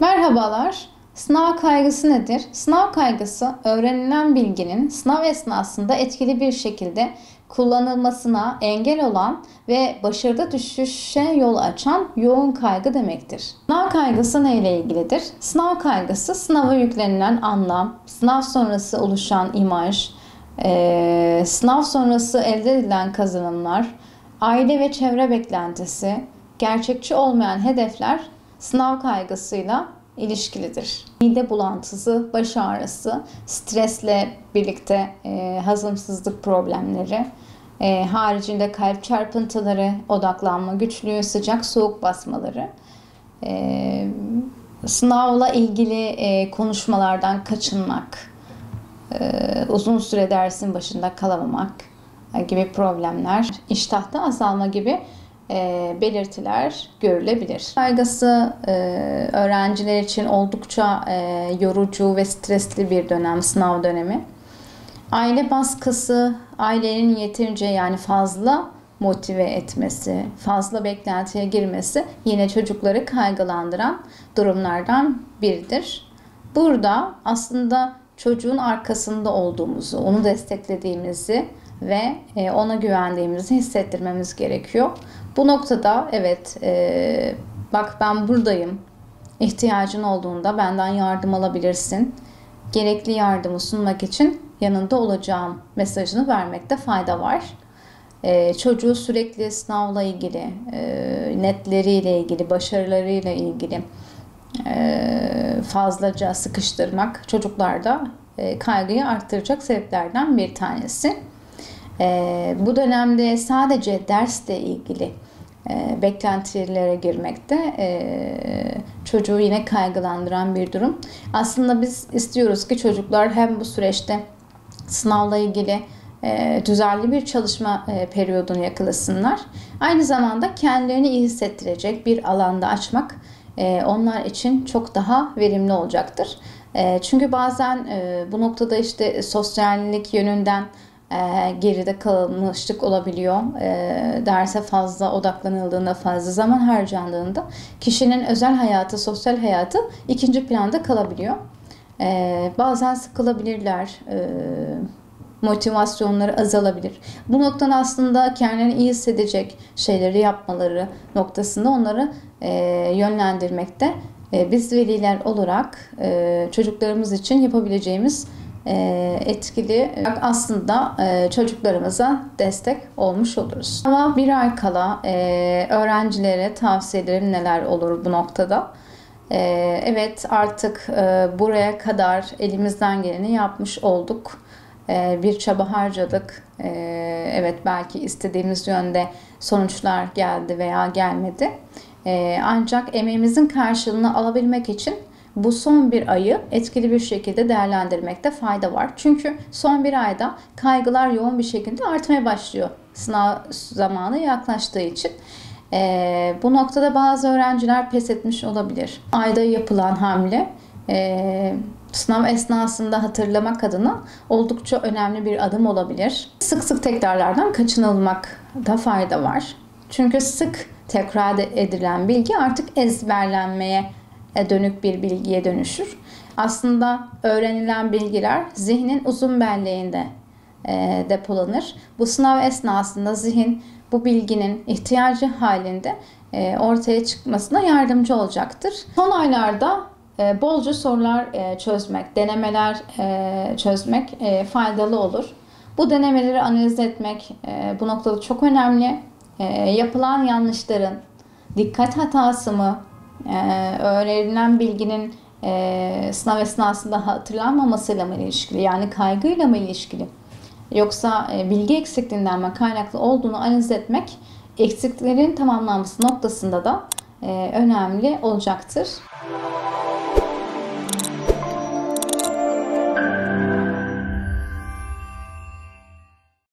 Merhabalar. Sınav kaygısı nedir? Sınav kaygısı, öğrenilen bilginin sınav esnasında etkili bir şekilde kullanılmasına engel olan ve başarıda düşüşe yol açan yoğun kaygı demektir. Sınav kaygısı neyle ilgilidir? Sınav kaygısı, sınava yüklenilen anlam, sınav sonrası oluşan imaj, sınav sonrası elde edilen kazanımlar, aile ve çevre beklentisi, gerçekçi olmayan hedefler sınav kaygısıyla ilişkilidir. Mide bulantısı, baş ağrısı, stresle birlikte hazımsızlık problemleri, haricinde kalp çarpıntıları, odaklanma güçlüğü, sıcak soğuk basmaları, sınavla ilgili konuşmalardan kaçınmak, uzun süre dersin başında kalamamak gibi problemler, iştahta azalma gibi belirtiler görülebilir. Kaygısı öğrenciler için oldukça yorucu ve stresli bir dönem, sınav dönemi. Aile baskısı, ailenin yeterince yani fazla motive etmesi, fazla beklentiye girmesi yine çocukları kaygılandıran durumlardan biridir. Burada aslında çocuğun arkasında olduğumuzu, onu desteklediğimizi ve ona güvendiğimizi hissettirmemiz gerekiyor. Bu noktada evet, bak ben buradayım, ihtiyacın olduğunda benden yardım alabilirsin, gerekli yardımı sunmak için yanında olacağım mesajını vermekte fayda var. Çocuğu sürekli sınavla ilgili, netleriyle ilgili, başarılarıyla ilgili fazlaca sıkıştırmak çocuklarda kaygıyı arttıracak sebeplerden bir tanesi. Bu dönemde sadece dersle ilgili beklentilere girmekte çocuğu yine kaygılandıran bir durum. Aslında biz istiyoruz ki çocuklar hem bu süreçte sınavla ilgili düzenli bir çalışma periyodunu yakalasınlar. Aynı zamanda kendilerini iyi hissettirecek bir alanda açmak onlar için çok daha verimli olacaktır. Çünkü bazen bu noktada işte sosyallik yönünden geride kalmışlık olabiliyor. Derse fazla odaklanıldığında, fazla zaman harcandığında kişinin özel hayatı, sosyal hayatı ikinci planda kalabiliyor. Bazen sıkılabilirler, motivasyonları azalabilir. Bu noktada aslında kendini iyi hissedecek şeyleri yapmaları noktasında onları yönlendirmekte biz veliler olarak çocuklarımız için yapabileceğimiz etkili aslında çocuklarımıza destek olmuş oluruz. Ama bir ay kala öğrencilere tavsiyelerim neler olur bu noktada? Evet, artık buraya kadar elimizden geleni yapmış olduk. Bir çaba harcadık. Evet, belki istediğimiz yönde sonuçlar geldi veya gelmedi. Ancak emeğimizin karşılığını alabilmek için bu son bir ayı etkili bir şekilde değerlendirmekte fayda var. Çünkü son bir ayda kaygılar yoğun bir şekilde artmaya başlıyor. Sınav zamanı yaklaştığı için. Bu noktada bazı öğrenciler pes etmiş olabilir. Ayda yapılan hamle sınav esnasında hatırlamak adına oldukça önemli bir adım olabilir. Sık sık tekrarlardan kaçınılmakta fayda var. Çünkü sık tekrar edilen bilgi artık ezberlenmeye dönük bir bilgiye dönüşür. Aslında öğrenilen bilgiler zihnin uzun belleğinde depolanır. Bu sınav esnasında zihin bu bilginin ihtiyacı halinde ortaya çıkmasına yardımcı olacaktır. Son aylarda bolca sorular çözmek, denemeler çözmek faydalı olur. Bu denemeleri analiz etmek bu noktada çok önemli. Yapılan yanlışların dikkat hatası mı, öğrenilen bilginin sınav esnasında hatırlanmamasıyla mı ilişkili, yani kaygıyla mı ilişkili, yoksa bilgi eksikliğinden mi kaynaklı olduğunu analiz etmek eksiklerin tamamlanması noktasında da önemli olacaktır.